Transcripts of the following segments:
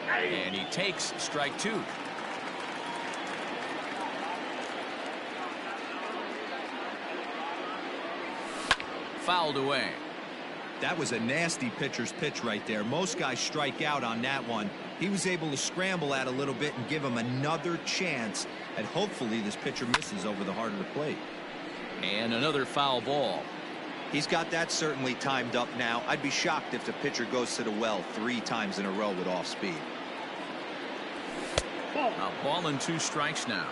And he takes strike two. Fouled away. That was a nasty pitcher's pitch right there. Most guys strike out on that one. He was able to scramble at a little bit and give him another chance. And hopefully this pitcher misses over the heart of the plate. And another foul ball. He's got that certainly timed up now. I'd be shocked if the pitcher goes to the well 3 times in a row with off speed. A ball and 2 strikes now.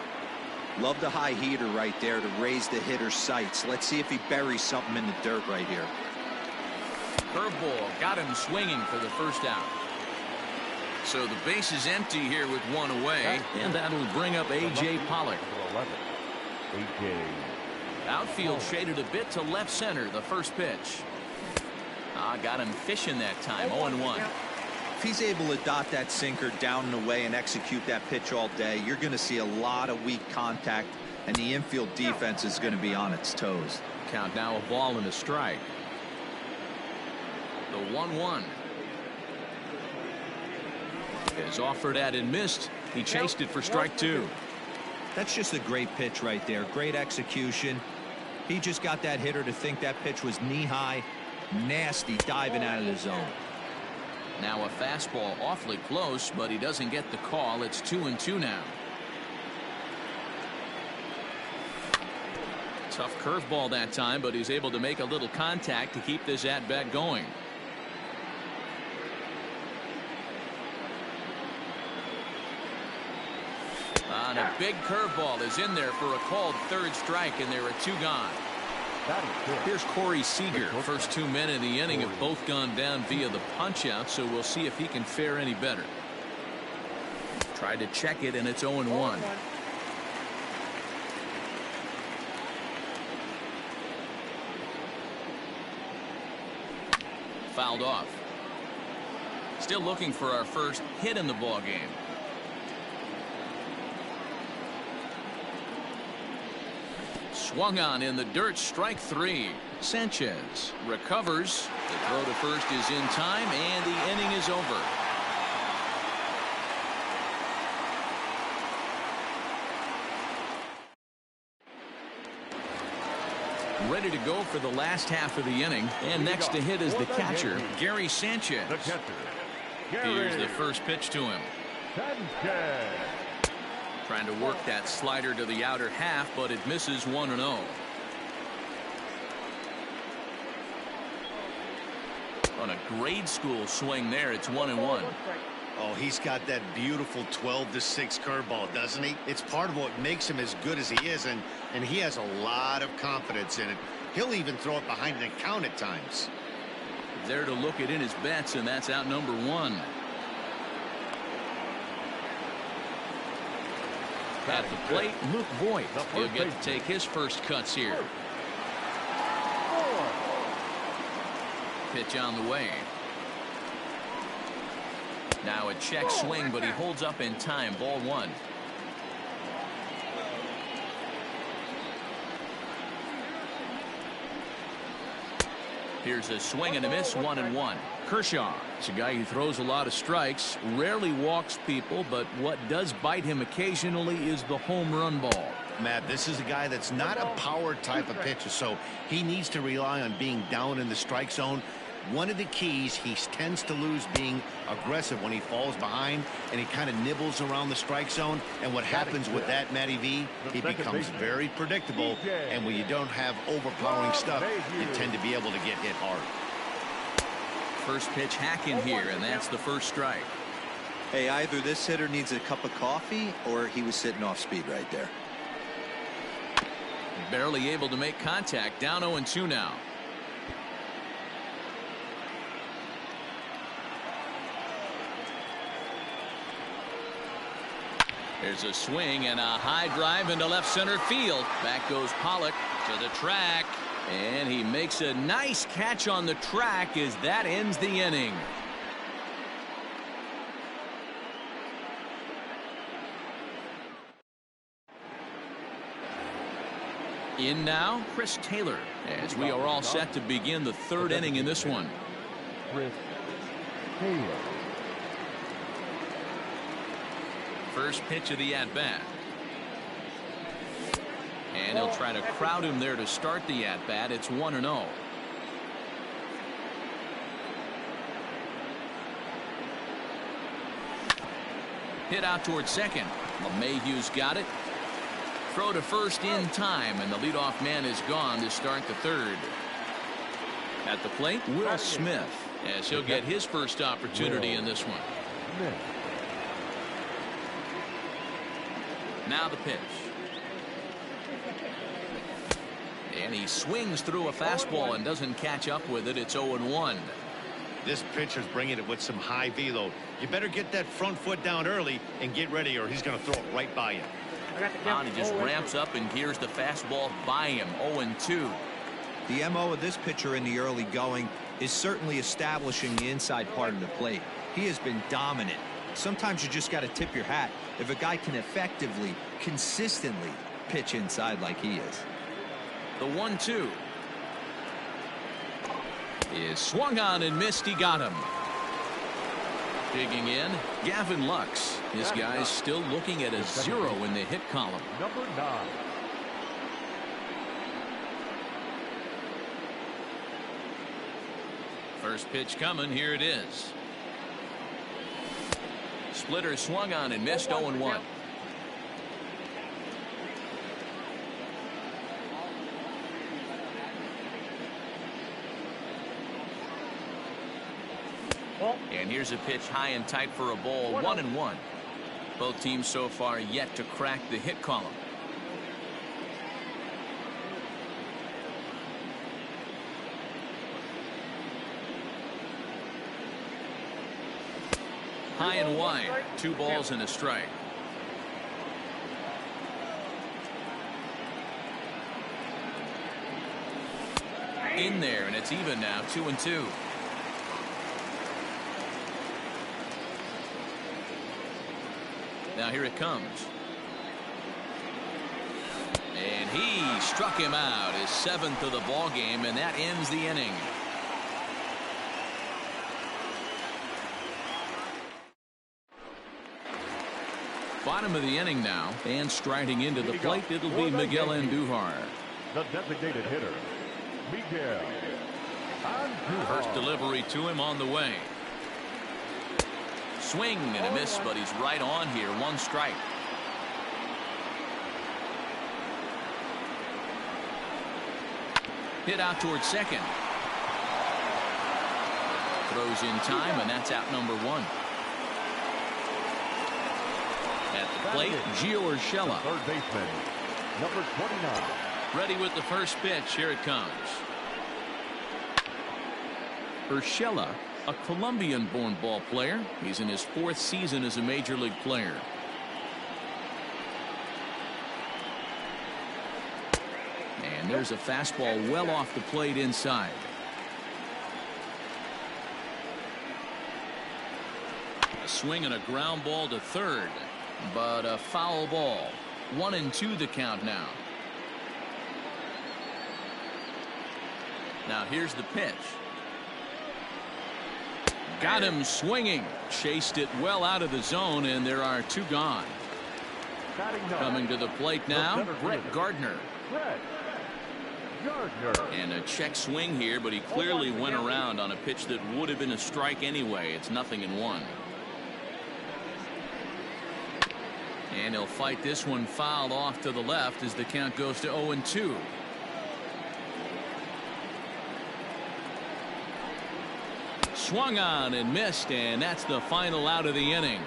Love the high heater right there to raise the hitter's sights. Let's see if he buries something in the dirt right here. Curveball got him swinging for the first out. So the base is empty here with 1 away, and that'll bring up A.J. Pollock. Outfield shaded a bit to left center. The first pitch. Got him fishing that time. 0-1. If he's able to dot that sinker down and away and execute that pitch all day, you're going to see a lot of weak contact, and the infield defense is going to be on its toes. Count now, a ball and a strike. The 1-1 is offered at and missed. He chased it for strike 2. That's just a great pitch right there. Great execution. He just got that hitter to think that pitch was knee-high. Nasty diving out of the zone. Now a fastball awfully close, but he doesn't get the call. It's 2-2 now. Tough curveball that time, but he's able to make a little contact to keep this at-bat going. And a big curveball is in there for a called 3rd strike, and there are 2 gone. Here's Corey Seager. First 2 men in the inning have both gone down via the punch-out, so we'll see if he can fare any better. Tried to check it, and it's 0-1. Fouled off. Still looking for our first hit in the ball game. Swung on in the dirt, strike 3. Sanchez recovers. The throw to first is in time, and the inning is over. Ready to go for the last half of the inning, and next to hit is the catcher, Gary Sanchez. Here's the first pitch to him. Trying to work that slider to the outer half, but it misses 1-0. On a grade school swing there, it's 1-1. Oh, he's got that beautiful 12-6 curveball, doesn't he? It's part of what makes him as good as he is, and he has a lot of confidence in it. He'll even throw it behind the count at times. There to look it in his bets, and that's out number 1. At the plate, Luke Voigt. He'll get to take his first cuts here. Pitch on the way. Now a check swing, but he holds up in time. Ball 1. Here's a swing and a miss. 1-1. Kershaw. It's a guy who throws a lot of strikes, rarely walks people, but what does bite him occasionally is the home run ball. Matt, this is a guy that's not a power type of pitcher, so he needs to rely on being down in the strike zone. One of the keys, he tends to lose being aggressive when he falls behind, and he kind of nibbles around the strike zone. And what happens with that, Matty V, he becomes very predictable, and when you don't have overpowering stuff, you tend to be able to get hit hard. First pitch hacking here, and that's the first strike. Hey, either this hitter needs a cup of coffee or he was sitting off speed right there. Barely able to make contact. Down 0-2 now. There's a swing and a high drive into left center field. Back goes Pollock to the track, and he makes a nice catch on the track as that ends the inning. In now, Chris Taylor, as we are all set to begin the 3rd inning in this one. Chris Taylor. First pitch of the at-bat. And he'll try to crowd him there to start the at-bat. It's 1-0. Hit out towards second. LeMahieu's got it. Throw to first in time, and the leadoff man is gone to start the third. At the plate, Will Smith, as he'll get his first opportunity in this one. Now the pitch. And he swings through a fastball and doesn't catch up with it. It's 0-1. This pitcher's bringing it with some high velo. You better get that front foot down early and get ready, or he's going to throw it right by you. And he just ramps up and gears the fastball by him. 0-2. The MO of this pitcher in the early going is certainly establishing the inside part of the plate. He has been dominant. Sometimes you just got to tip your hat if a guy can effectively, consistently pitch inside like he is. The 1-2 is swung on and missed. He got him. Digging in, Gavin Lux. This guy's still looking at a 0 in the hit column. Number 9. First pitch coming. Here it is. Splitter swung on and missed. 0-1. And here's a pitch high and tight for a ball. 1-1. Both teams so far yet to crack the hit column. High and wide. 2 balls and a strike. In there, and it's even now. 2-2. Now here it comes. And he struck him out, his 7th of the ball game, and that ends the inning. Bottom of the inning now, and striding into the plate, it'll be Miguel Andujar. The designated hitter, Miguel Andujar. First delivery to him on the way. Swing and a miss, but he's right on here. 1 strike. Hit out towards second. Throws in time, and that's out number 1. At the plate, Gio Urshela. Third baseman, number 29. Ready with the first pitch. Here it comes. Urshela, a Colombian-born ball player. He's in his 4th season as a major league player. And there's a fastball well off the plate inside. A swing and a ground ball to third, but a foul ball. 1-2 the count now. Now here's the pitch. Got him swinging. Chased it well out of the zone, and there are 2 gone. Coming to the plate now, Brett Gardner. And a check swing here, but he clearly went around on a pitch that would have been a strike anyway. It's 0-1. And he'll fight this one fouled off to the left as the count goes to 0-2. Swung on and missed, and that's the final out of the inning.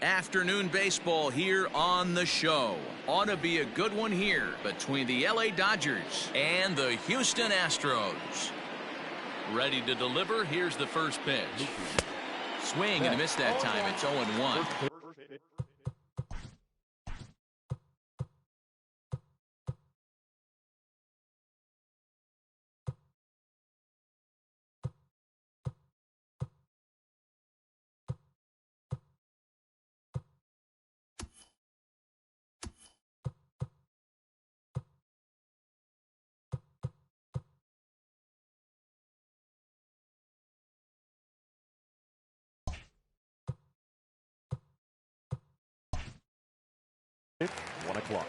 Afternoon baseball here on the show. Ought to be a good one here between the LA Dodgers and the Houston Astros. Ready to deliver. Here's the first pitch. Swing and a miss that time. It's 0-1. It's 1 o'clock.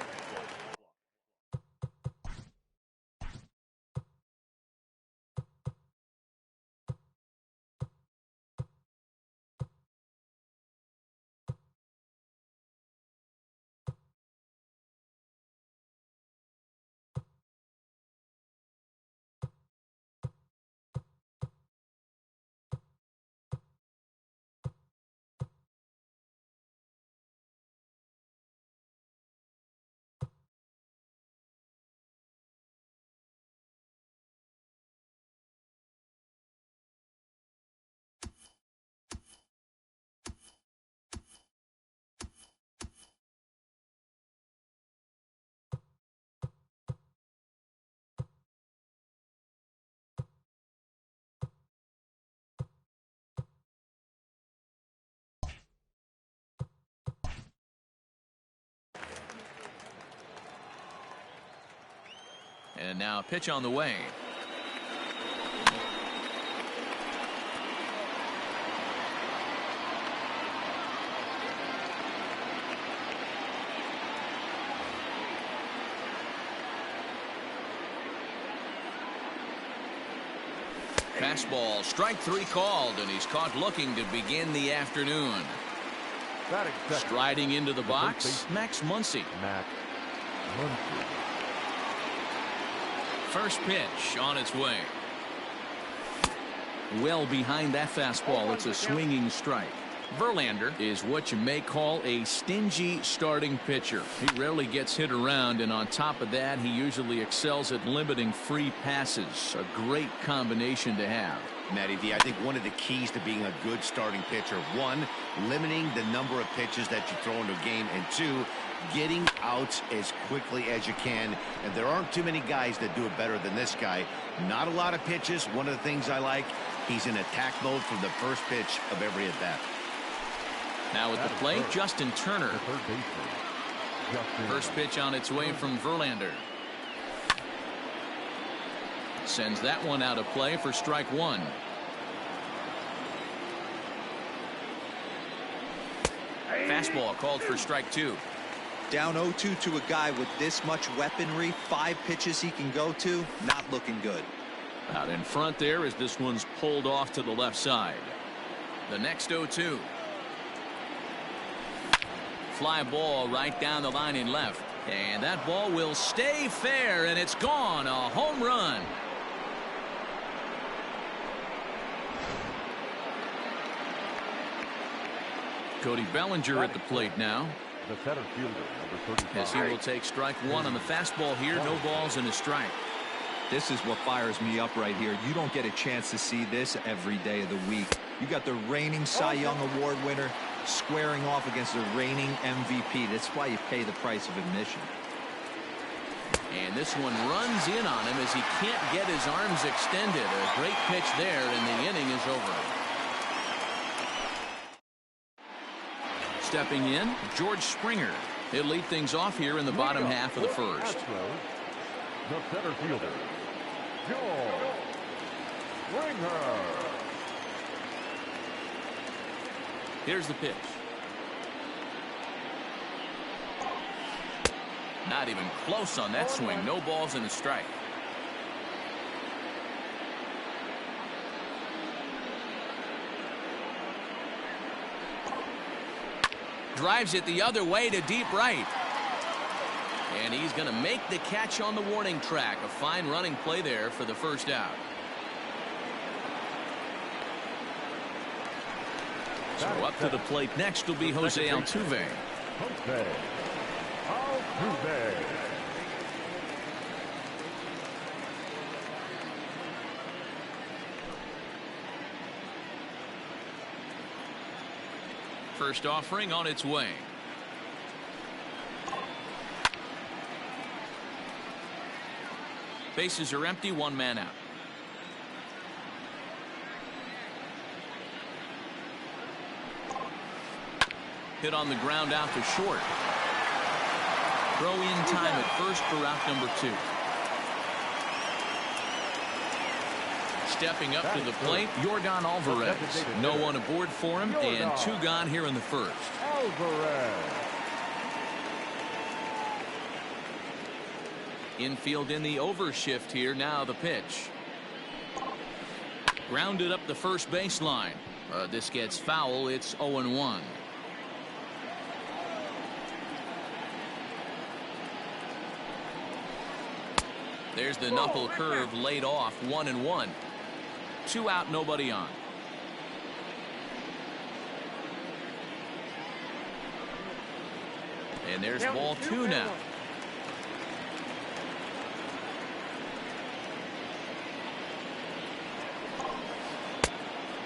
And now a pitch on the way. Fastball, strike 3 called, and he's caught looking to begin the afternoon. Striding into the box, Max Muncy. First pitch on its way. Well behind that fastball, it's a swinging strike. Verlander is what you may call a stingy starting pitcher. He rarely gets hit around, and on top of that, he usually excels at limiting free passes. A great combination to have. Matty V, I think one of the keys to being a good starting pitcher, one, limiting the number of pitches that you throw into a game, and two, getting outs as quickly as you can. And there aren't too many guys that do it better than this guy. Not a lot of pitches. One of the things I like, he's in attack mode from the first pitch of every at bat. Now at the plate, Justin Turner. First pitch on its way from Verlander. Sends that one out of play for strike 1. Fastball called for strike 2. Down 0-2 to a guy with this much weaponry, 5 pitches he can go to, not looking good. Out in front there as this one's pulled off to the left side. The next 0-2. Fly ball right down the line in left. And that ball will stay fair, and it's gone. A home run. Cody Bellinger at the plate now. The center fielder, number 35. As he will take strike 1 on the fastball here. No balls and a strike. This is what fires me up right here. You don't get a chance to see this every day of the week. You got the reigning Cy Young Award winner squaring off against the reigning MVP. That's why you pay the price of admission. And this one runs in on him as he can't get his arms extended. A great pitch there, and the inning is over. Stepping in, George Springer. He'll lead things off here in the bottom half of the first. The center fielder, George Springer. Here's the pitch. Not even close on that swing. No balls and a strike. Drives it the other way to deep right. And he's going to make the catch on the warning track. A fine running play there for the first out. So up to the plate next will be Jose Altuve. Jose Altuve. First offering on its way. Bases are empty, one man out. Hit on the ground out to short. Throw in time at first for out number 2. Stepping up to the plate, Yordan Alvarez. No one aboard for him, and 2 gone here in the first. Alvarez. Infield in the overshift here. Now the pitch. Grounded up the first baseline. This gets foul. It's 0-1. There's the knuckle curve laid off. 1-1. 2 out, nobody on. And there's ball 2 now.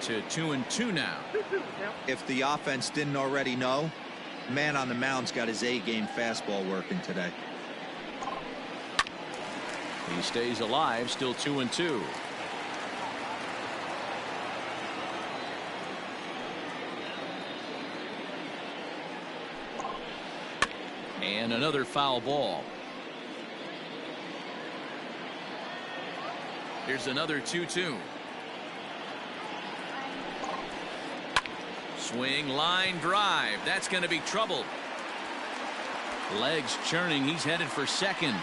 To 2-2 now. If the offense didn't already know, man on the mound's got his A-game fastball working today. He stays alive, still 2-2. And another foul ball. Here's another 2-2. Swing, line drive. That's going to be trouble. Legs churning. He's headed for second.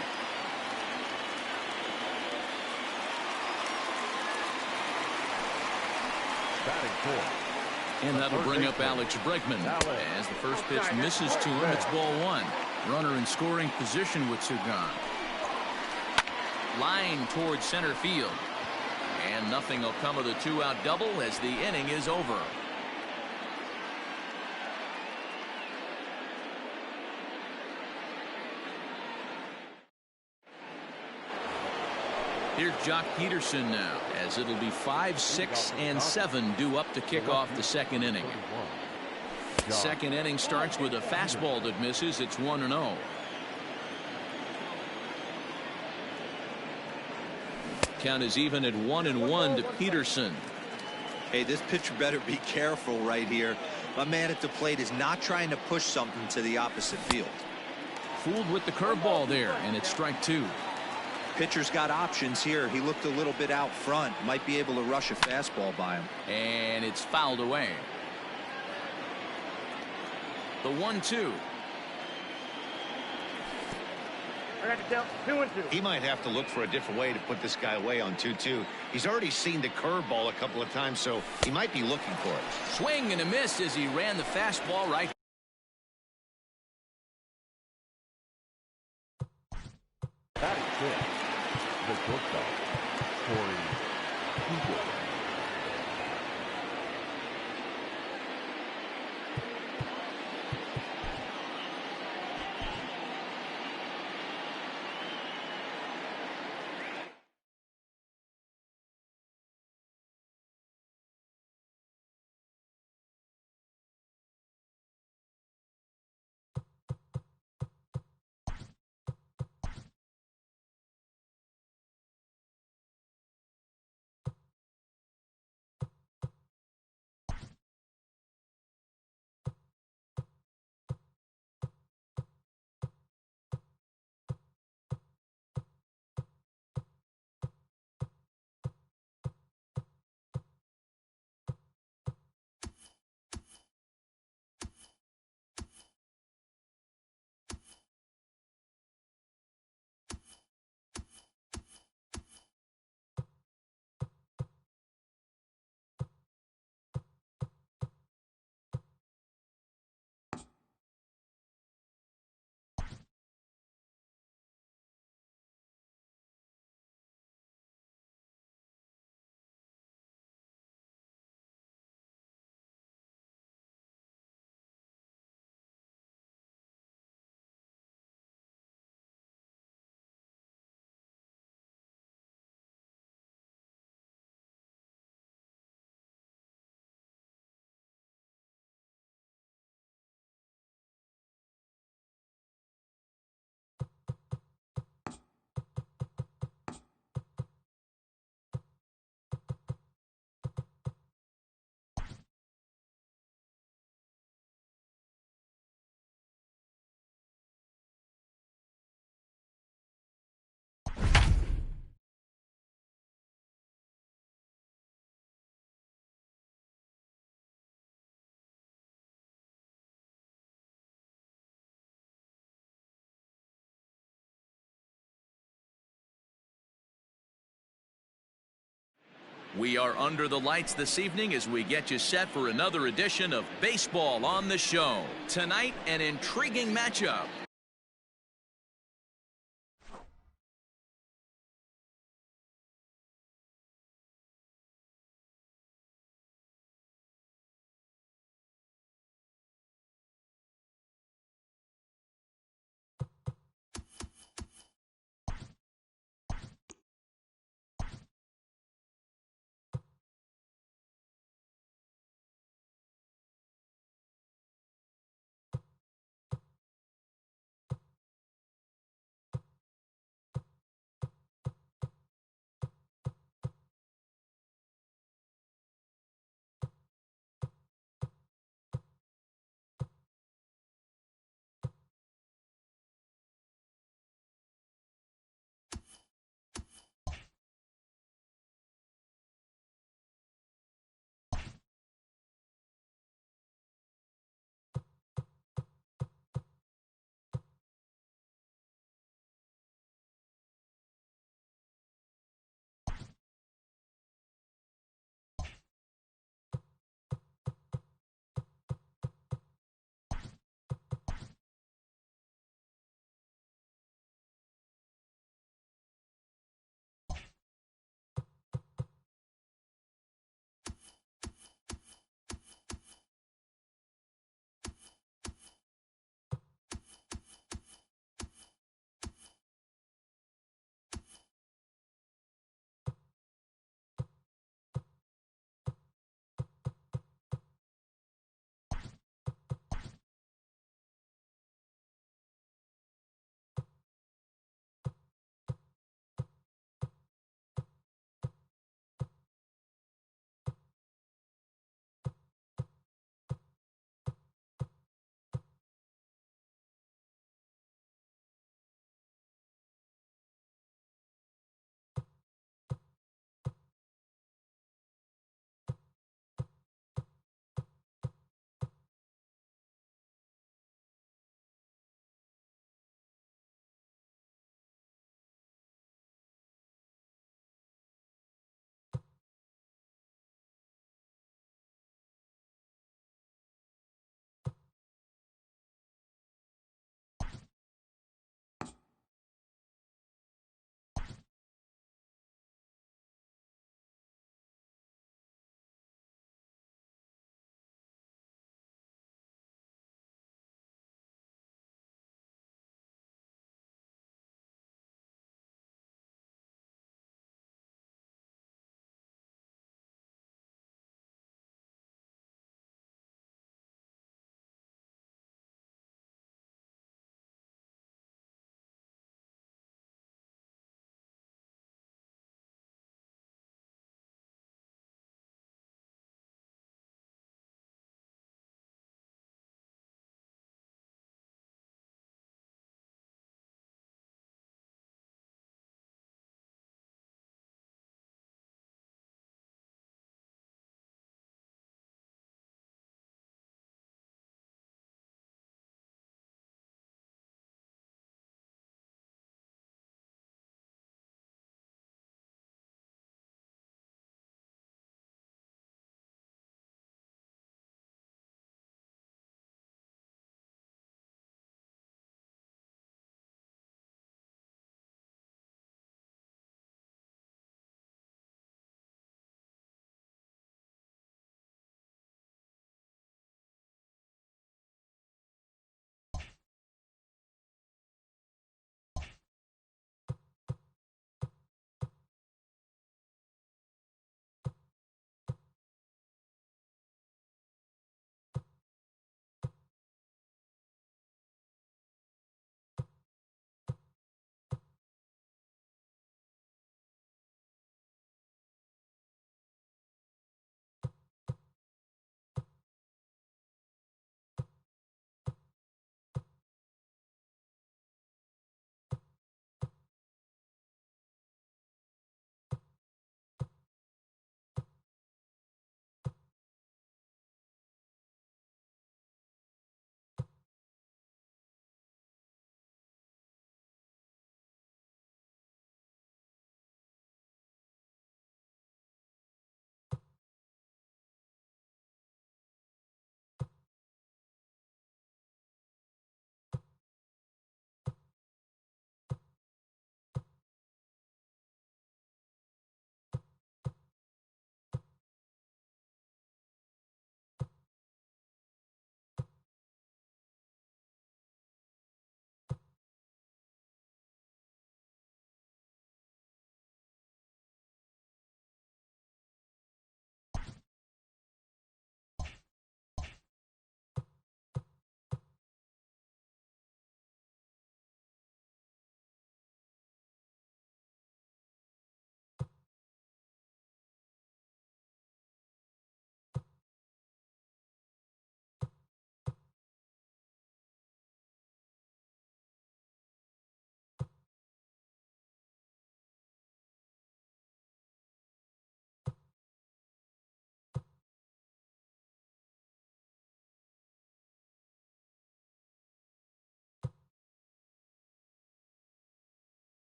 Batting fourth. And that'll bring up Alex Bregman. As the first pitch misses to him, it's ball 1. Runner in scoring position with 2 gone. Line towards center field. And nothing will come of the 2-out double as the inning is over. Here's Jock Peterson now, as it'll be 5, 6, and 7 due up to kick off the second inning. Second inning starts with a fastball that misses. It's 1-0. Count is even at 1-1 to Peterson. Hey, this pitcher better be careful right here. My man at the plate is not trying to push something to the opposite field. Fooled with the curveball there, and it's strike 2. Pitcher's got options here. He looked a little bit out front. Might be able to rush a fastball by him. And it's fouled away. The 1-2. He might have to look for a different way to put this guy away on 2-2. He's already seen the curveball a couple of times, so he might be looking for it. Swing and a miss as he ran the fastball right. Batting fifth. The shortstop, Corey. We are under the lights this evening as we get you set for another edition of Baseball on the Show. Tonight, an intriguing matchup.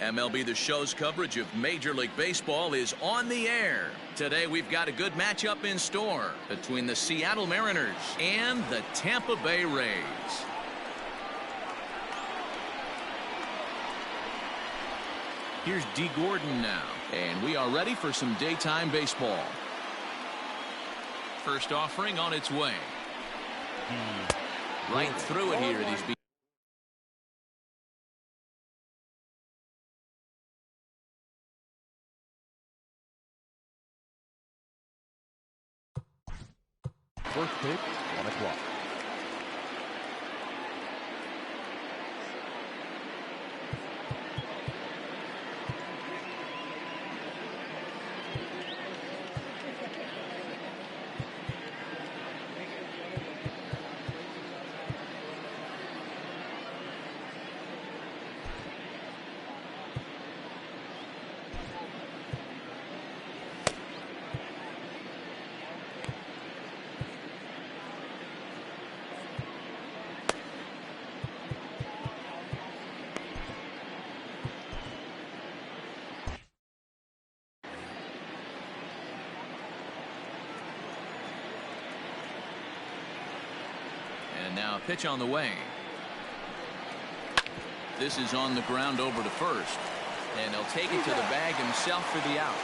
MLB The Show's coverage of Major League Baseball is on the air. Today we've got a good matchup in store between the Seattle Mariners and the Tampa Bay Rays. Here's D. Gordon now, and we are ready for some daytime baseball. First offering on its way. Right through it here. These First pitch, 1 o'clock. And now a pitch on the way. This is on the ground over to first. And he'll take it to the bag himself for the out.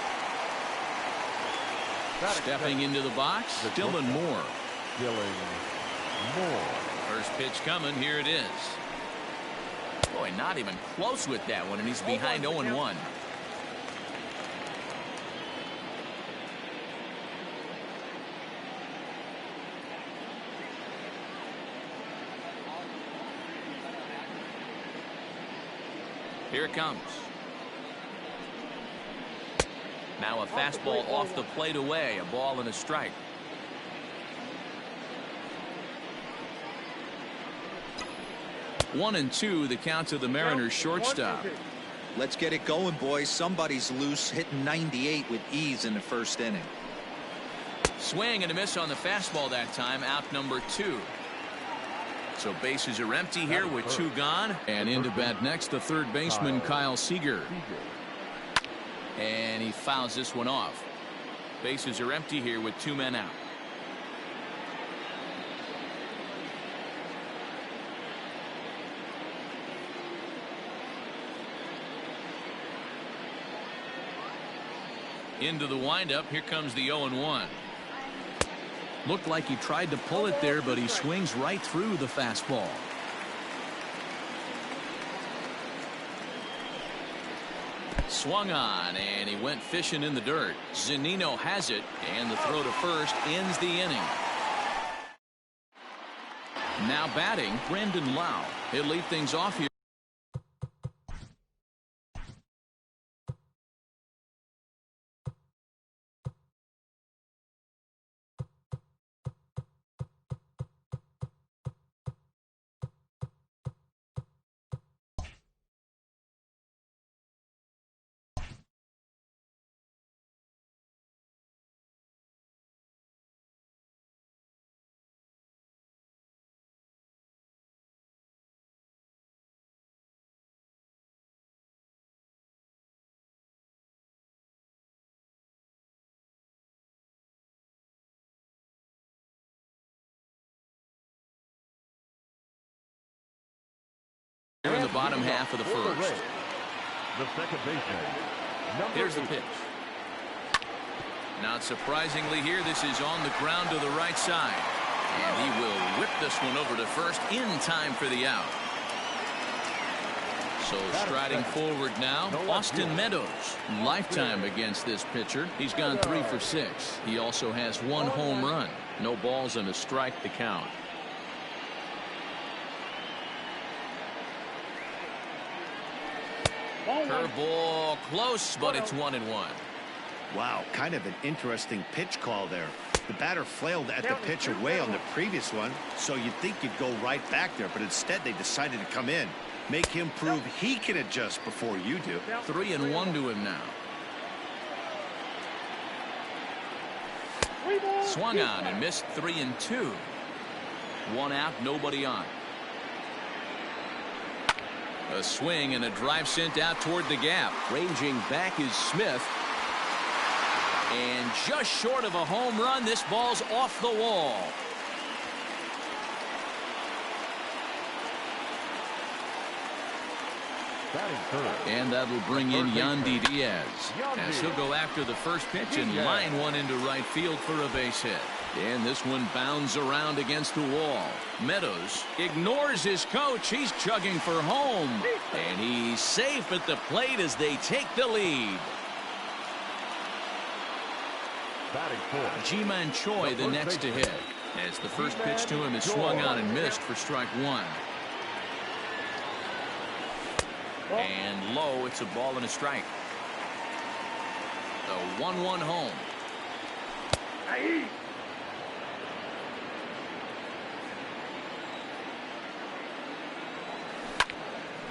Stepping into the box, Dylan Moore. First pitch coming. Here it is. Boy, not even close with that one, and he's behind 0-1. Here it comes. Now a fastball off the plate away. A ball and a strike. One and two, the count to the Mariners shortstop. Let's get it going, boys. Somebody's loose, hitting 98 with ease in the first inning. Swing and a miss on the fastball that time. Out number 2. So bases are empty here with 2 gone. And into bat next, the third baseman, Kyle Seager. And he fouls this one off. Bases are empty here with 2 men out. Into the windup. Here comes the 0-1. Looked like he tried to pull it there, but he swings right through the fastball. Swung on, and he went fishing in the dirt. Zunino has it, and the throw to first ends the inning. Now batting, Brandon Lau. He'll lead things off here. Here in the bottom half of the first. The second baseman. Here's the pitch. Not surprisingly here, this is on the ground to the right side. And he will whip this one over to first in time for the out. So striding forward now, Austin Meadows. Lifetime against this pitcher. He's gone 3 for 6. He also has 1 home run. No balls and a strike to count. Curveball close, but it's 1-1. Wow, kind of an interesting pitch call there. The batter flailed at the pitch away on the previous one, so you'd think you'd go right back there, but instead they decided to come in. Make him prove he can adjust before you do. 3-1 to him now. Swung on and missed 3-2. 1 out, nobody on. A swing and a drive sent out toward the gap. Ranging back is Smith. And just short of a home run, this ball's off the wall. And that'll bring in Yandy Diaz as he'll go after the first pitch and line one into right field for a base hit. And this one bounds around against the wall. Meadows ignores his coach. He's chugging for home. And he's safe at the plate as they take the lead. Ji-Man Choi the next to hit as the first pitch to him is swung on and missed for strike one. And low, it's a ball and a strike. The 1-1 home.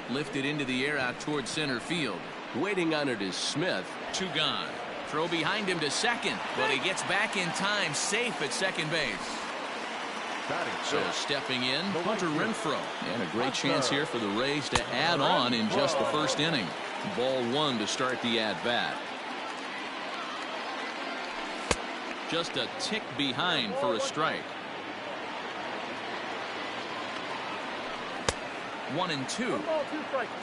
Lifted into the air out towards center field. Waiting on it is Smith. Two gone. Throw behind him to second, but he gets back in time, safe at second base. So stepping in, Hunter Renfroe. And a great chance here for the Rays to add on in just the first inning. Ball one to start the at-bat. Just a tick behind for a strike. 1-2.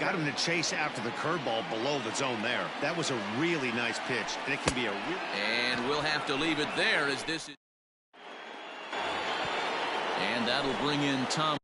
Got him to chase after the curveball below the zone there. That was a really nice pitch, and it can be a and we'll have to leave it there as this is. And that'll bring in Tom.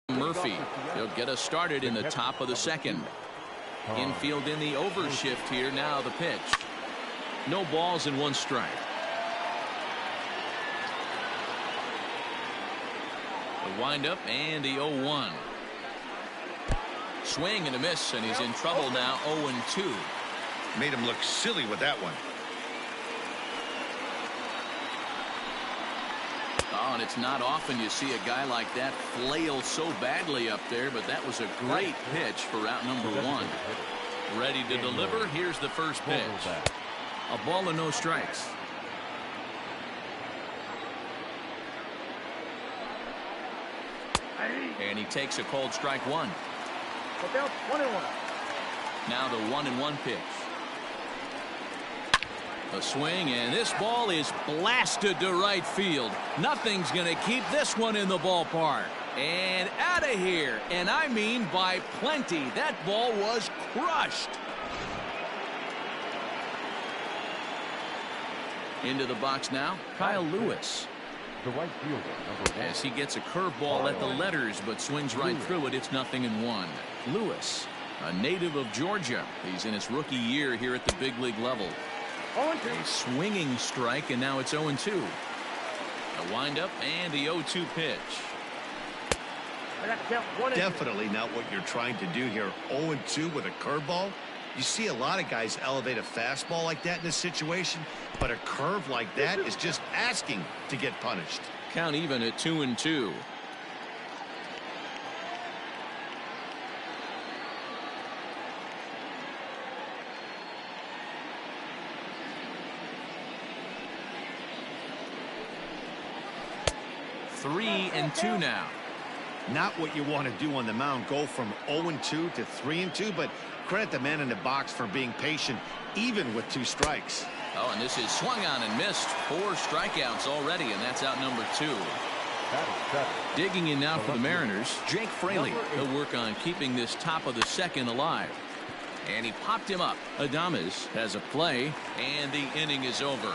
Murphy. He'll get us started in the top of the second. Infield in the overshift here. Now the pitch. No balls and one strike. The windup and the 0-1. Swing and a miss, and he's in trouble now. 0-2. made him look silly with that one. Oh, and it's not often you see a guy like that flail so badly up there, but that was a great pitch for out number one. Ready to deliver. Here's the first pitch. A ball and no strikes. And he takes a cold strike one. Now the 1-1 pitch. A swing, and this ball is blasted to right field. Nothing's going to keep this one in the ballpark. And out of here, and I mean by plenty. That ball was crushed. Into the box now, Kyle Lewis. The right fielder, number 1. As he gets a curveball at the letters, but swings right through it. It's 0-1. Lewis, a native of Georgia. He's in his rookie year here at the big league level. A swinging strike, and now it's 0-2. A windup and the 0-2 pitch. Definitely not what you're trying to do here. 0-2 with a curveball. You see a lot of guys elevate a fastball like that in this situation, but a curve like that is just asking to get punished. Count even at 2-2. Three and 2 now. Not what you want to do on the mound. Go from 0-2 to 3-2, but credit the man in the box for being patient, even with 2 strikes. Oh, and this is swung on and missed. 4 strikeouts already, and that's out number 2. Digging in now for the Mariners, Jake Fraley. He'll work on keeping this top of the second alive. And he popped him up. Adames has a play, and the inning is over.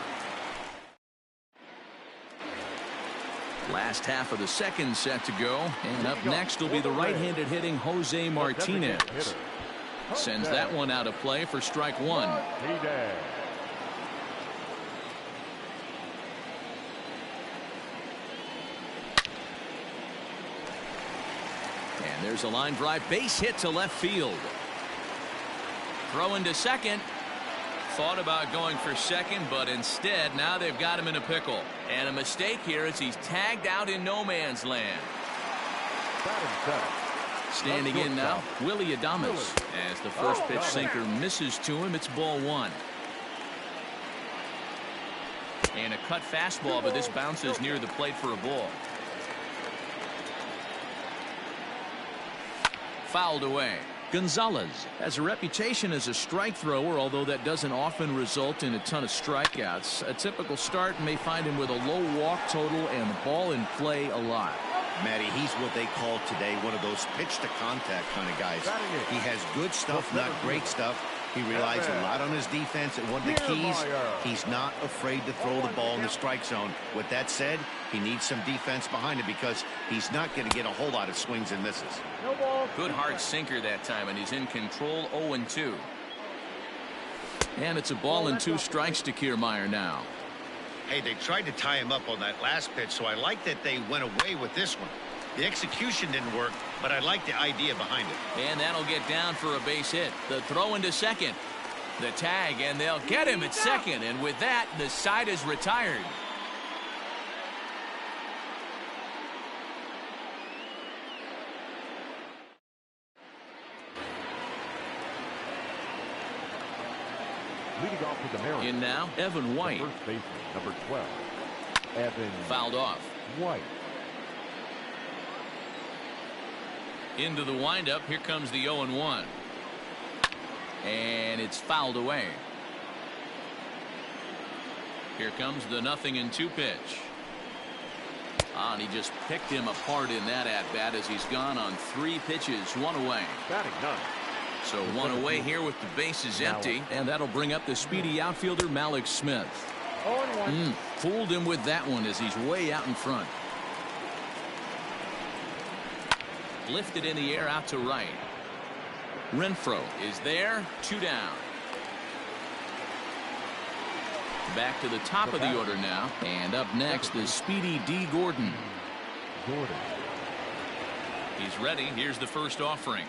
Last half of the second set to go, and up next will be the right-handed hitting Jose Martinez. Sends that one out of play for strike one. And there's a line drive base hit to left field. Throw into second. Thought about going for second, but instead now they've got him in a pickle. And a mistake here as he's tagged out in no man's land. Standing in now, Willie Adames. As the first pitch sinker misses to him, it's ball one. And a cut fastball, but this bounces near the plate for a ball. Fouled away. Gonzalez has a reputation as a strike thrower, although that doesn't often result in a ton of strikeouts. A typical start may find him with a low walk total and the ball in play a lot. Matty, he's what they call today one of those pitch to contact kind of guys. He has good stuff, not great stuff. He relies a lot on his defense, and one of the keys, he's not afraid to throw the ball in the strike zone. With that said, he needs some defense behind him because he's not going to get a whole lot of swings and misses. Good hard sinker that time, and he's in control. 0-2. And it's a ball and 2 strikes to Kiermaier now. Hey, they tried to tie him up on that last pitch, so I like that they went away with this one. The execution didn't work, but I like the idea behind it. And that'll get down for a base hit. The throw into second. The tag, and they'll get him at second. And with that, the side is retired. Leading off with the Mariners. In now, Evan White. First baseman, number 12. Evan fouled off. White. Into the windup. Here comes the 0-1. And it's fouled away. Here comes the 0-2 pitch. And he just picked him apart in that at-bat as he's gone on 3 pitches, 1 away. Batting none. So 1 away here with the bases empty. And that'll bring up the speedy outfielder Malik Smith. Fooled him with that one as he's way out in front. Lifted in the air out to right. Renfroe is there. 2 down. Back to the top of the order now. And up next is speedy D. Gordon. He's ready. Here's the first offering.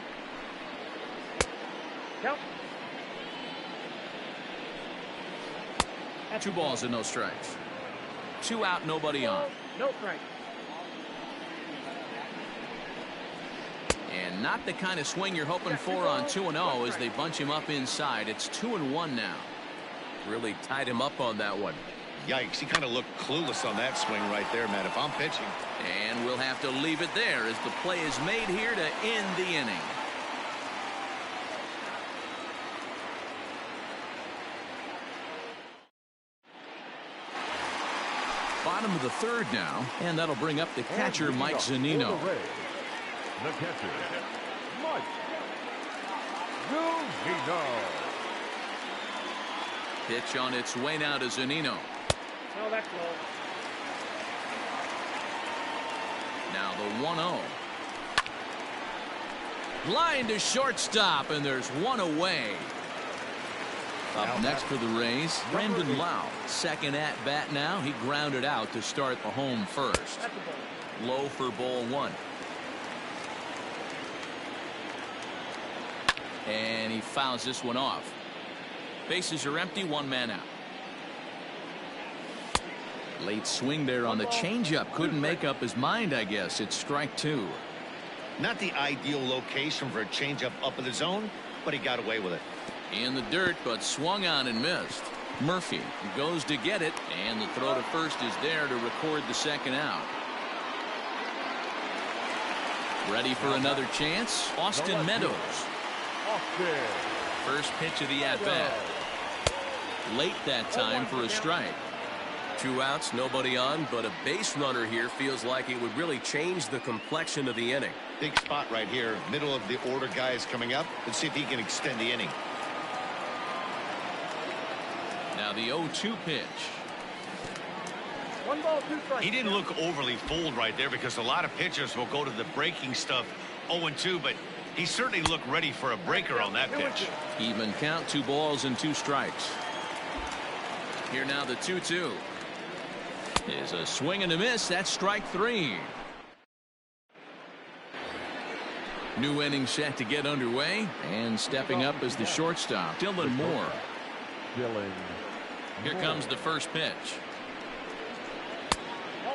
Yep. 2 balls and no strikes. 2 out, nobody on. No strike. And not the kind of swing you're hoping for on 2-0 as they bunch him up inside. It's 2-1 now. Really tied him up on that one. Yikes, he kind of looked clueless on that swing right there, Matt. If I'm pitching. And we'll have to leave it there as the play is made here to end the inning. Bottom of the 3rd now, and that'll bring up the catcher Mike Zunino. The catcher, Mike Zunino. Pitch on its way now to Zunino. No, that's low. Now the 1-0. Line to shortstop, and there's 1 away. Up next for the Rays, Brandon Lau. Second at bat now. He grounded out to start the home first. Low for ball 1. And he fouls this one off. Bases are empty. 1 man out. Late swing there on the changeup. Couldn't make up his mind, I guess. It's strike 2. Not the ideal location for a changeup up in the zone, but he got away with it. In the dirt, but swung on and missed. Murphy goes to get it, and the throw to first is there to record the second out. Ready for another chance? Austin Meadows. First pitch of the at-bat. Late that time for a strike. 2 outs, nobody on, but a base runner here feels like it would really change the complexion of the inning. Big spot right here. Middle of the order guy is coming up. Let's see if he can extend the inning. Now the 0-2 pitch. 1 ball, 2 strikes. He didn't look overly fooled right there because a lot of pitchers will go to the breaking stuff 0-2, but he certainly looked ready for a breaker on that pitch. Even count, 2 balls and 2 strikes. Here now the 2-2 is a swing and a miss. That's strike 3. New inning set to get underway, and stepping up is the shortstop, Dylan Moore. Here comes the first pitch.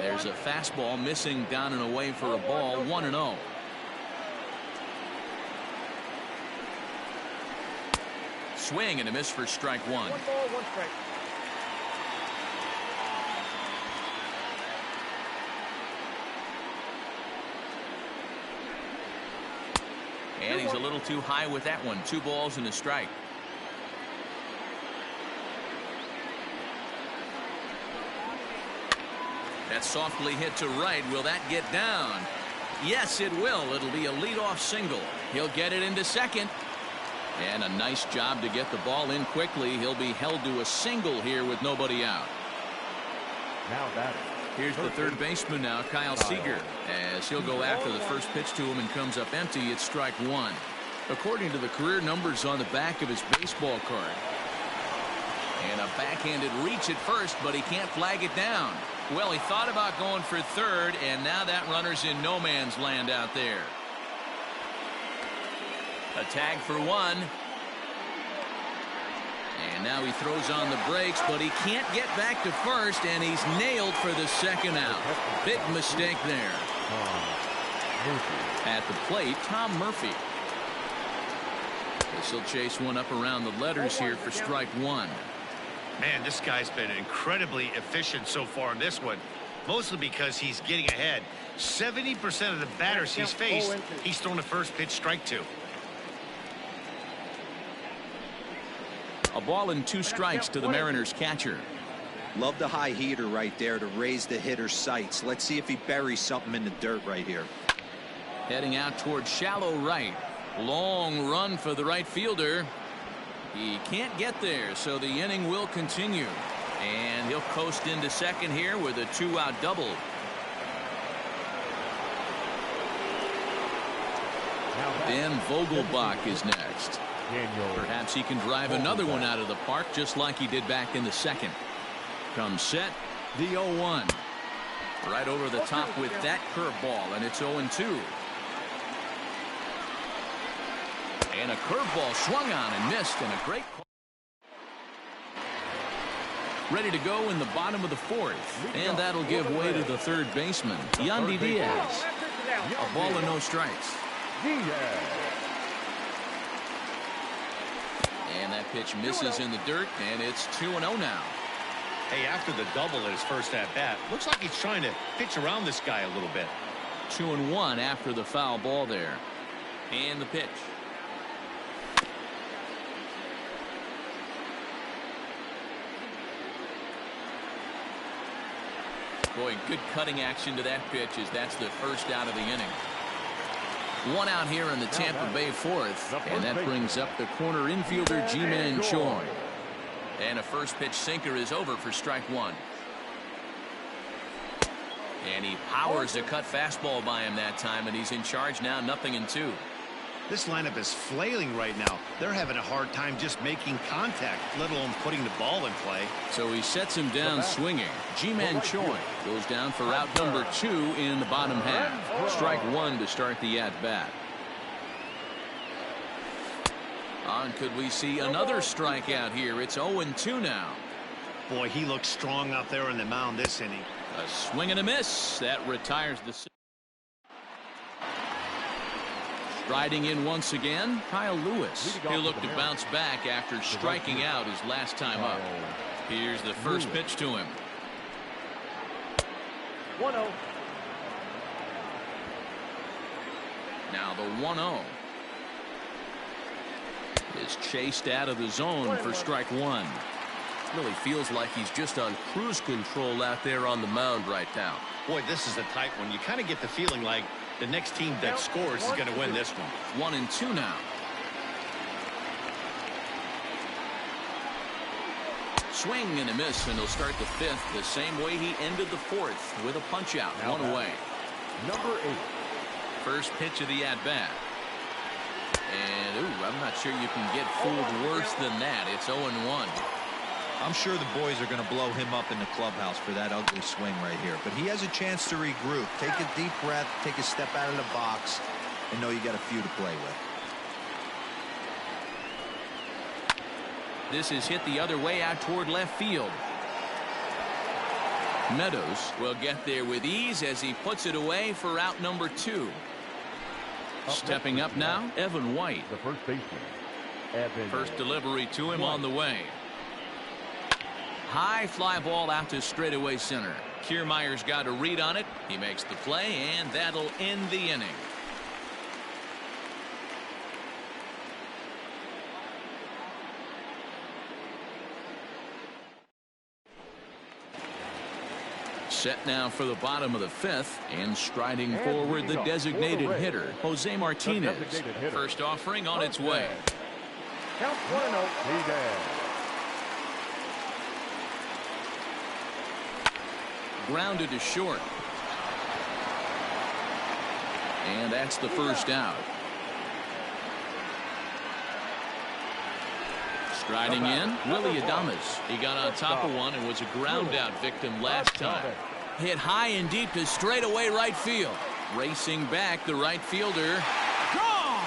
There's a fastball missing down and away for a ball. 1-0. Swing and a miss for strike 1. 1 ball, 1 strike. And he's a little too high with that one. 2 balls and a strike. That's softly hit to right. Will that get down? Yes, it will. It'll be a leadoff single. He'll get it into second. And a nice job to get the ball in quickly. He'll be held to a single here with nobody out. Now batting. Here's the third baseman now, Kyle Seager, as he'll go after the first pitch to him and comes up empty. It's strike 1. According to the career numbers on the back of his baseball card. And a backhanded reach at first, but he can't flag it down. Well, he thought about going for third, and now that runner's in no man's land out there. A tag for 1. And now he throws on the brakes, but he can't get back to first, and he's nailed for the second out. Big mistake there. At the plate, Tom Murphy. He'll chase one up around the letters here for strike 1. Man, this guy's been incredibly efficient so far in this one, mostly because he's getting ahead. 70% of the batters he's faced, he's thrown the first pitch, strike 2. A ball and 2 strikes to the Mariners catcher. Love the high heater right there to raise the hitter's sights. Let's see if he buries something in the dirt right here. Heading out towards shallow right. Long run for the right fielder. He can't get there, so the inning will continue. And he'll coast into second here with a 2-out double. Ben Vogelbach is next. Perhaps he can drive another one out of the park just like he did back in the second. Comes set, the 0-1. Right over the top with that curveball, and it's 0-2. And a curveball swung on and missed, and a great call. Ready to go in the bottom of the 4th, and that'll give way to the third baseman, Yandy Diaz. A ball and no strikes. And that pitch misses in the dirt, and it's 2-0 now. Hey, after the double at his first at-bat, looks like he's trying to pitch around this guy a little bit. 2-1 after the foul ball there. And the pitch. Boy, good cutting action to that pitch as that's the first out of the inning. 1 out here in the Tampa Bay 4th, and that brings up the corner infielder Ji-Man Choi. And a first pitch sinker is over for strike 1. And he powers a cut fastball by him that time, and he's in charge now, 0-2. This lineup is flailing right now. They're having a hard time just making contact, let alone putting the ball in play. So he sets him down swinging. Ji-Man Choi goes down for out number 2 in the bottom half. Strike 1 to start the at-bat. On could we see another strikeout here? It's 0-2 now. Boy, he looks strong out there on the mound this inning. A swing and a miss. That retires the... Riding in once again, Kyle Lewis. He'll look to bounce back after striking out his last time up. Here's the first pitch to him. 1-0. Now the 1-0 is chased out of the zone for strike 1. Really feels like he's just on cruise control out there on the mound right now. Boy, this is a tight one. You kind of get the feeling like the next team that scores is going to win this one. 1-2 now. Swing and a miss, and he'll start the fifth the same way he ended the fourth, with a punch out, one away. Number 8. First pitch of the at-bat. And, ooh, I'm not sure you can get fooled worse than that. It's 0-1. I'm sure the boys are going to blow him up in the clubhouse for that ugly swing right here. But he has a chance to regroup. Take a deep breath, take a step out of the box, and know you got a few to play with. This is hit the other way out toward left field. Meadows will get there with ease as he puts it away for out number 2. Stepping up now, Evan White. The first baseman, Evan. First delivery to him on the way. High fly ball out to straightaway center. Kiermaier's got a read on it. He makes the play, and that'll end the inning. Set now for the bottom of the fifth, and striding forward the designated hitter, Jose Martinez. First offering on its way. Count 1-0. Grounded to short. And that's the first out. Striding in, Willie Adames. He got on top of one and was a ground out victim last time. Hit high and deep to straightaway right field. Racing back, the right fielder. Gone!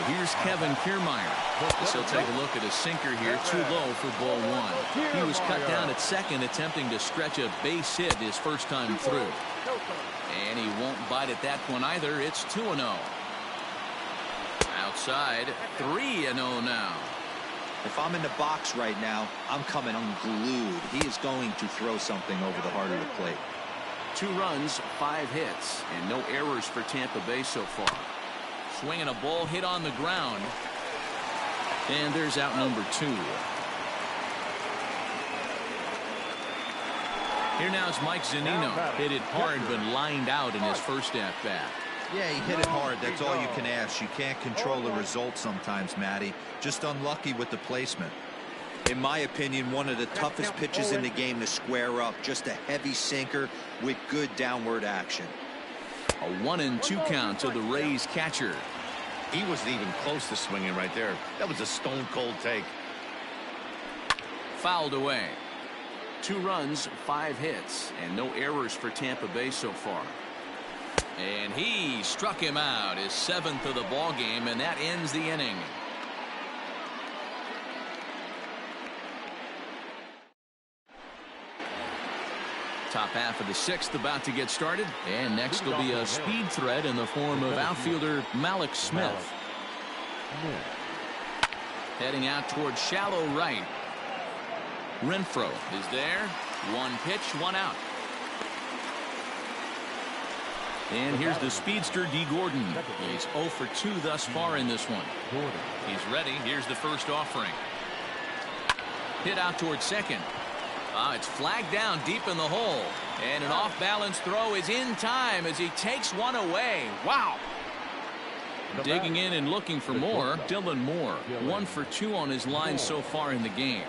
Here's Kevin Kiermaier. This will take a look at a sinker here, too low for ball 1. He was cut down at second, attempting to stretch a base hit his first time through. And he won't bite at that one either. It's 2-0. Outside, 3-0 now. If I'm in the box right now, I'm coming unglued. He is going to throw something over the heart of the plate. 2 runs, 5 hits, and no errors for Tampa Bay so far. Swinging a ball hit on the ground. And there's out number 2. Here now is Mike Zunino. Hit it hard but lined out in his first at-bat. Yeah, he hit it hard. That's all you can ask. You can't control the result sometimes, Matty. Just unlucky with the placement. In my opinion, one of the toughest pitches in the game to square up. Just a heavy sinker with good downward action. A 1-2 count to the Rays catcher. He wasn't even close to swinging right there. That was a stone-cold take. Fouled away. 2 runs, 5 hits, and no errors for Tampa Bay so far. And he struck him out, his 7th of the ball game, and that ends the inning. Top half of the 6th about to get started, and next will be a speed threat in the form of outfielder Malik Smith. Heading out towards shallow right. Renfroe is there. 1 pitch, 1 out. And here's the speedster D. Gordon. He's 0 for 2 thus far in this one. He's ready. Here's the first offering. Hit out towards second. It's flagged down deep in the hole. And an off-balance throw is in time as he takes one away. Wow. Digging in and looking for more, Dylan Moore. 1 for 2 on his line so far in the game.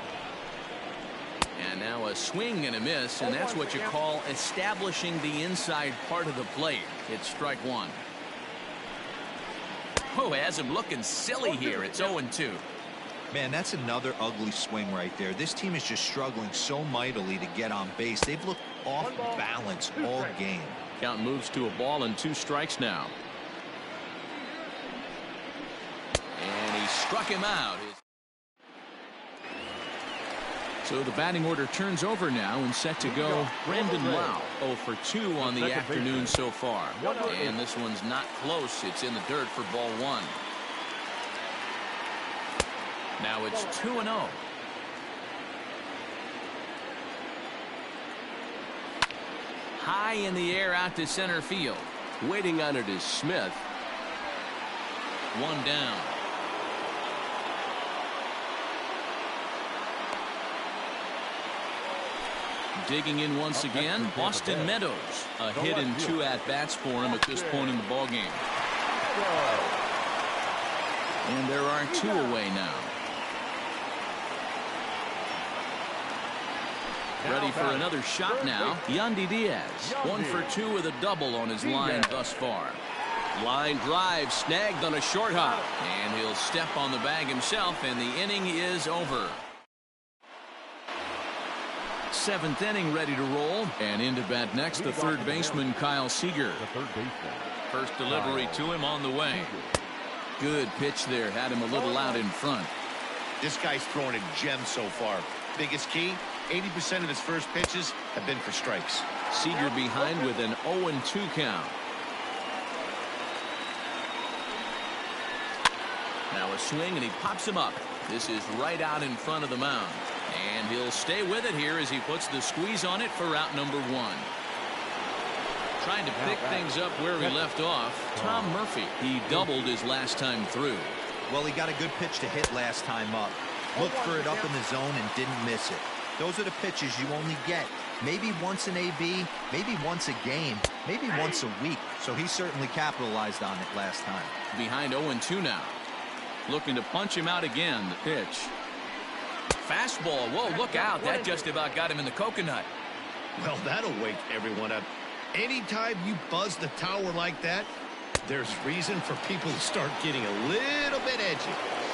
And now a swing and a miss, and that's what you call establishing the inside part of the plate. It's strike 1. Oh, has him looking silly here. It's 0-2. Man, that's another ugly swing right there. This team is just struggling so mightily to get on base. They've looked off balance all game. Count moves to a ball and 2 strikes now. And he struck him out. So the batting order turns over now and set to go Brandon Lau. 0 for 2 on the afternoon so far. And this one's not close. It's in the dirt for ball 1. Now it's 2-0. High in the air out to center field. Waiting on it is Smith. 1 down. Digging in once again, Austin Meadows. A hit and 2 at-bats for him at this point in the ballgame. And there are 2 away now. Ready for another shot now. Yandy Diaz, 1 for 2 with a double on his line thus far. Line drive snagged on a short hop. And he'll step on the bag himself, and the inning is over. 7th inning ready to roll. And into bat next, the third baseman, Kyle Seager. First delivery to him on the way. Good pitch there. Had him a little out in front. This guy's throwing a gem so far. Biggest key, 80% of his first pitches have been for strikes. Seager behind with an 0-2 count. Now a swing, and he pops him up. This is right out in front of the mound. And he'll stay with it here as he puts the squeeze on it for out number 1. Trying to pick things up where he left off, Tom Murphy. He doubled his last time through. Well, he got a good pitch to hit last time up. Looked for it up in the zone and didn't miss it. Those are the pitches you only get. Maybe once an AB, maybe once a game, maybe once a week. So he certainly capitalized on it last time. Behind 0-2 now. Looking to punch him out again. The pitch. Fastball. Whoa, look out. That just about got him in the coconut. Well, that'll wake everyone up. Anytime you buzz the tower like that, there's reason for people to start getting a little bit edgy.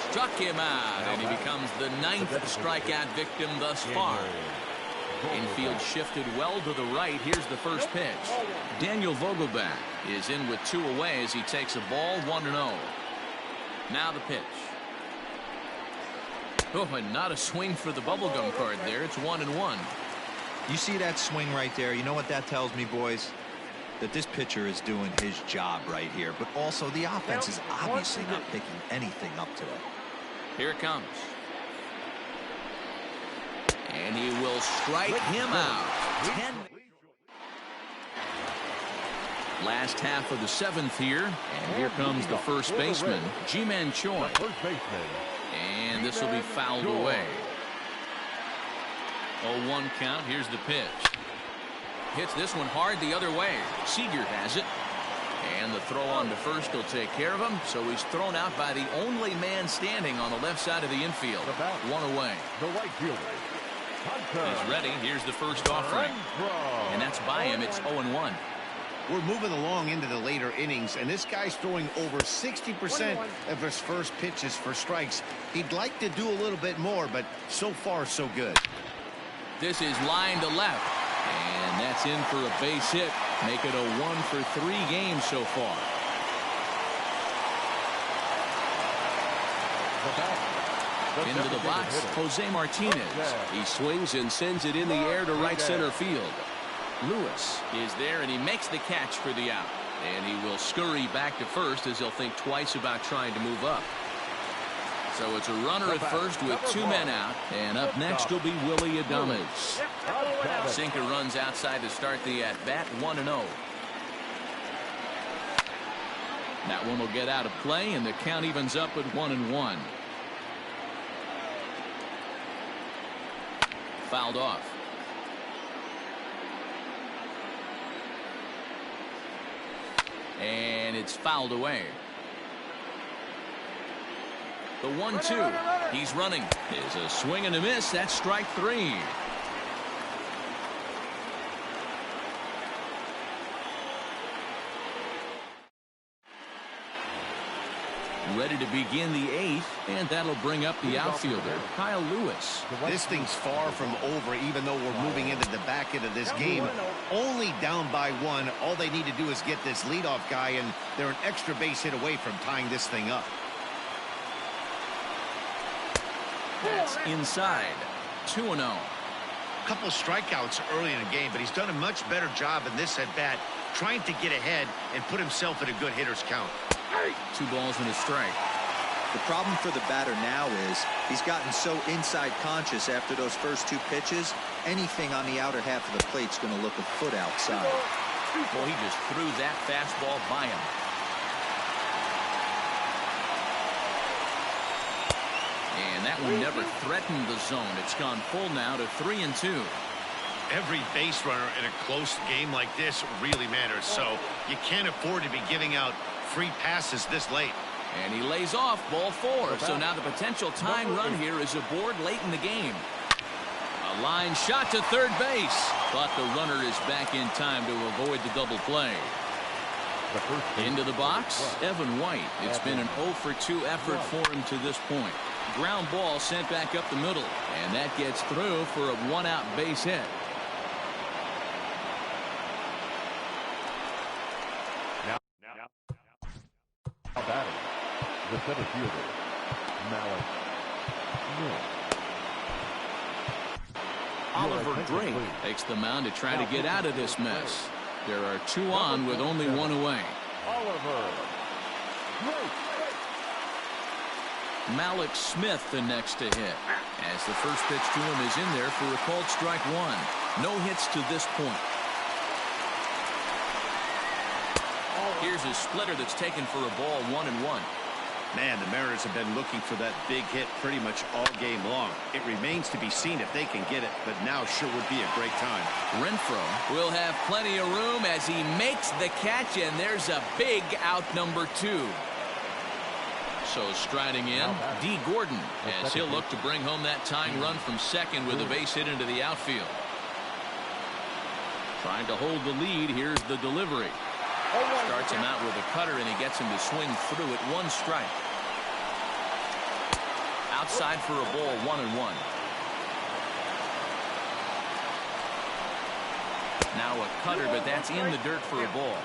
Struck him out, and he becomes the 9th strikeout victim thus far. Infield shifted well to the right. Here's the first pitch. Daniel Vogelbach is in with 2 away as he takes a ball 1-0. Now the pitch. Oh, and not a swing for the bubblegum card there. It's 1-1. You see that swing right there? You know what that tells me, boys? That this pitcher is doing his job right here. But also the offense is obviously not picking anything up today. Here it comes. And he will strike him out. 10. Last half of the 7th here. And here comes the first baseman, Ji-Man Choi. And this will be fouled away. 0-1 count. Here's the pitch. Hits this one hard the other way. Seager has it. And the throw on to first will take care of him. So he's thrown out by the only man standing on the left side of the infield. 1 away. The right fielder. He's ready. Here's the first offering. And that's by him. It's 0-1. We're moving along into the later innings, and this guy's throwing over 60% of his first pitches for strikes. He'd like to do a little bit more, but so far, so good. This is line to left. And that's in for a base hit. Make it a 1 for 3 games so far. Into the box, Jose Martinez. He swings and sends it in the air to right center field. Lewis is there, and he makes the catch for the out. And he will scurry back to first as he'll think twice about trying to move up. So it's a runner at first with 2 men out. And up next will be Willie Adames. Sinker runs outside to start the at-bat, 1-0. That one will get out of play, and the count evens up at 1-1. Fouled off. And it's fouled away. The 1-2. He's running. Is a swing and a miss. That's strike 3. Ready to begin the 8th, and that'll bring up the outfielder, Kyle Lewis. This thing's far from over, even though we're moving into the back end of this game. Only down by 1. All they need to do is get this leadoff guy, and they're an extra base hit away from tying this thing up. That's inside. 2-0. A couple of strikeouts early in the game, but he's done a much better job in this at-bat, trying to get ahead and put himself in a good hitter's count. 2 balls and a strike. The problem for the batter now is he's gotten so inside conscious after those first 2 pitches. Anything on the outer half of the plate's going to look a foot outside. Well, he just threw that fastball by him. And that one never threatened the zone. It's gone full now to 3-2. Every base runner in a close game like this really matters, so you can't afford to be giving out free passes this late. And he lays off ball 4. So now the potential tying run here is aboard late in the game. A line shot to third base, but the runner is back in time to avoid the double play. Into the box, Evan White. It's been an 0 for 2 effort for him to this point. Ground ball sent back up the middle, and that gets through for a 1-out base hit. Now batting, the center fielder, Malik. Oliver Drake takes the mound to try to get out of this mess. There are 2 on with only 1 away. Oliver Drake. Malik Smith the next to hit, as the first pitch to him is in there for a called strike 1. No hits to this point. Here's a splitter that's taken for a ball 1-1. Man, the Mariners have been looking for that big hit pretty much all game long. It remains to be seen if they can get it, but now sure would be a great time. Renfroe will have plenty of room as he makes the catch, and there's a big out number 2. So striding in, D. Gordon, as he'll look to bring home that tying run from second with a base hit into the outfield. Trying to hold the lead. Here's the delivery. Starts him out with a cutter, and he gets him to swing through at 1 strike. Outside for a ball, 1-1. Now a cutter, but that's in the dirt for a ball.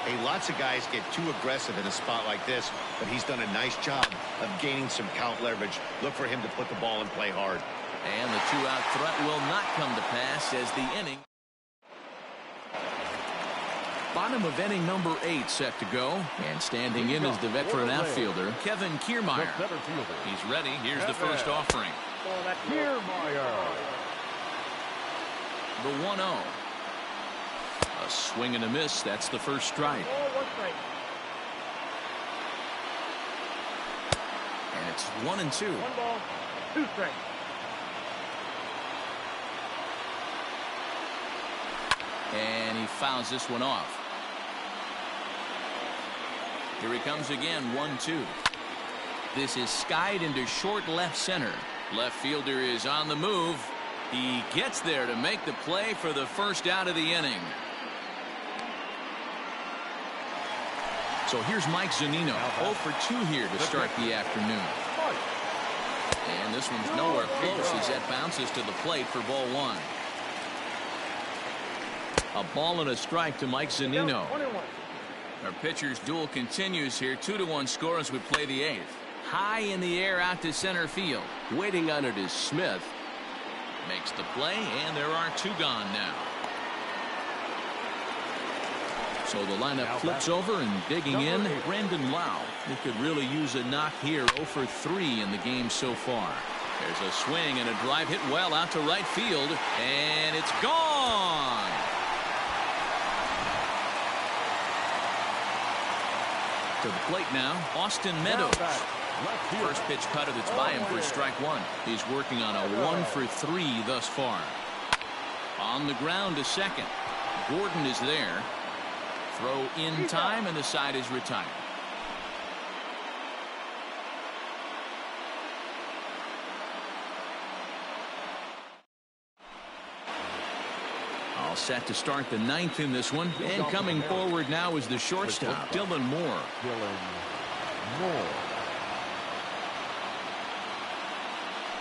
Hey, lots of guys get too aggressive in a spot like this, but he's done a nice job of gaining some count leverage. Look for him to put the ball in play hard. And the 2-out threat will not come to pass as the inning. Bottom of inning number 8 set to go, and standing in is the veteran outfielder Kevin Kiermaier. He's ready. Here's the first offering. Kiermaier. The 1-0. A swing and a miss. That's the first strike. And it's 1-2. 1 ball, 2 strikes. And he fouls this one off. Here he comes again, 1-2. This is skied into short left center. Left fielder is on the move. He gets there to make the play for the first out of the inning. So here's Mike Zunino, 0 for 2 here to start the afternoon. And this one's nowhere close as that bounces to the plate for ball 1. A ball and a strike to Mike Zunino. Our pitcher's duel continues here. 2-1 score as we play the 8th. High in the air out to center field. Waiting on it is Smith. Makes the play, and there are 2 gone now. So the lineup flips over, and digging in, Brandon Lau. He could really use a knock here. 0 for 3 in the game so far. There's a swing and a drive hit well out to right field, and it's gone. To the plate now, Austin Meadows. First pitch cutter that's by him for strike 1. He's working on a 1 for 3 thus far. On the ground to second. Gordon is there. Throw in time, and the side is retired. All set to start the 9th in this one. And coming forward now is the shortstop, Dylan Moore.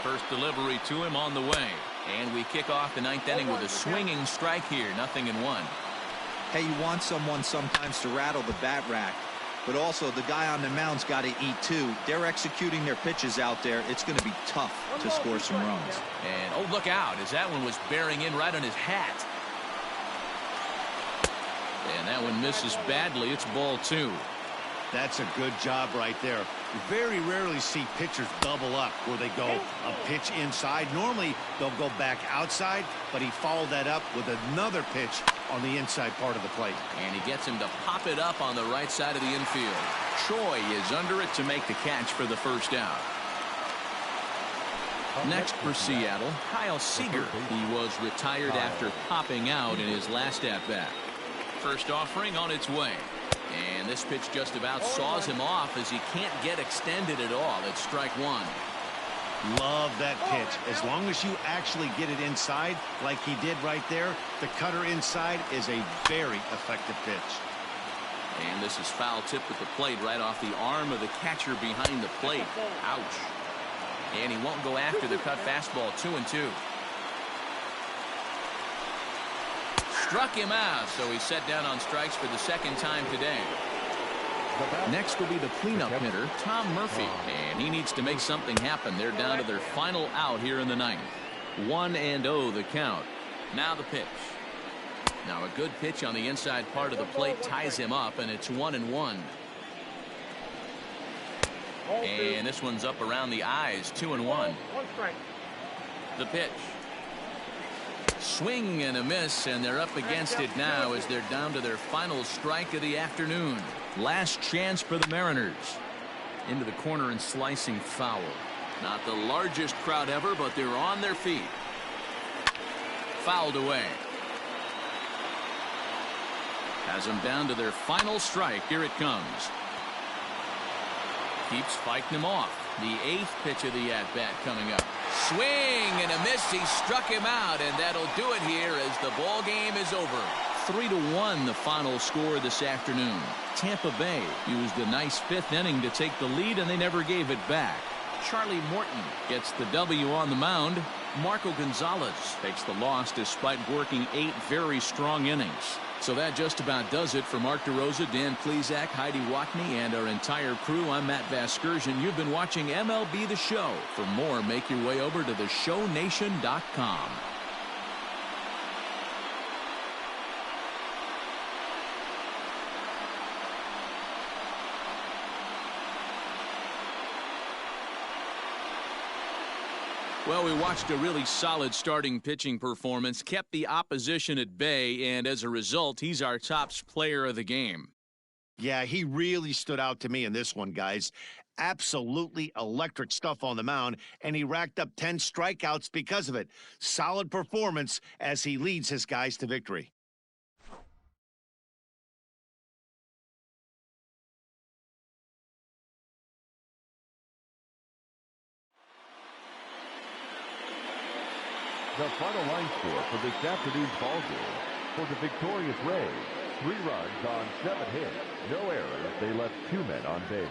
First delivery to him on the way. And we kick off the 9th inning with a swinging strike here. 0-1. Hey, you want someone sometimes to rattle the bat rack, but also the guy on the mound's got to eat too. They're executing their pitches out there. It's going to be tough to score some runs. And oh, look out, as that one was bearing in right on his hat. And that one misses badly. It's ball 2. That's a good job right there. You very rarely see pitchers double up where they go a pitch inside. Normally they'll go back outside, but he followed that up with another pitch on the inside part of the plate. And he gets him to pop it up on the right side of the infield. Troy is under it to make the catch for the first out. Next for Seattle, Kyle Seager. He was retired after popping out in his last at-bat. First offering on its way. And this pitch just about saws him off as he can't get extended at all. It's strike one. Love that pitch. As long as you actually get it inside like he did right there, the cutter inside is a very effective pitch. And this is foul tip at the plate right off the arm of the catcher behind the plate. Ouch. And he won't go after the cut fastball. 2-2. Struck him out, so he's set down on strikes for the second time today. Next will be the cleanup hitter, Tom Murphy, and he needs to make something happen. They're down to their final out here in the ninth. 1-0 the count. Now the pitch. Now a good pitch on the inside part of the plate ties him up, and it's 1-1. And this one's up around the eyes. 2-1. The pitch. Swing and a miss, and they're up against it now as they're down to their final strike of the afternoon. Last chance for the Mariners. Into the corner and slicing foul. Not the largest crowd ever, but they're on their feet. Fouled away. Has them down to their final strike. Here it comes. Keeps fighting him off. The 8th pitch of the at-bat coming up. Swing and a miss. He struck him out, and that'll do it here as the ball game is over. 3-1 the final score this afternoon. Tampa Bay used a nice 5th inning to take the lead, and they never gave it back. Charlie Morton gets the W on the mound. Marco Gonzalez takes the loss despite working 8 very strong innings. So that just about does it for Mark DeRosa, Dan Plesac, Heidi Watney, and our entire crew. I'm Matt Vasgersian. You've been watching MLB The Show. For more, make your way over to theshownation.com. Well, we watched a really solid starting pitching performance, kept the opposition at bay, and as a result, he's our top player of the game. Yeah, he really stood out to me in this one, guys. Absolutely electric stuff on the mound, and he racked up 10 strikeouts because of it. Solid performance as he leads his guys to victory. The final line score for this afternoon's ball game. For the victorious Rays, 3 runs on 7 hits, no errors. They left 2 men on base.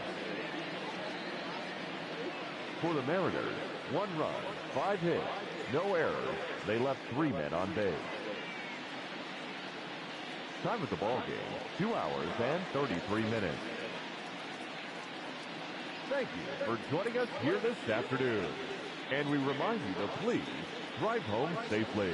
For the Mariners, 1 run, 5 hits, no errors. They left 3 men on base. Time of the ball game, 2 hours and 33 minutes. Thank you for joining us here this afternoon. And we remind you to please drive home safely.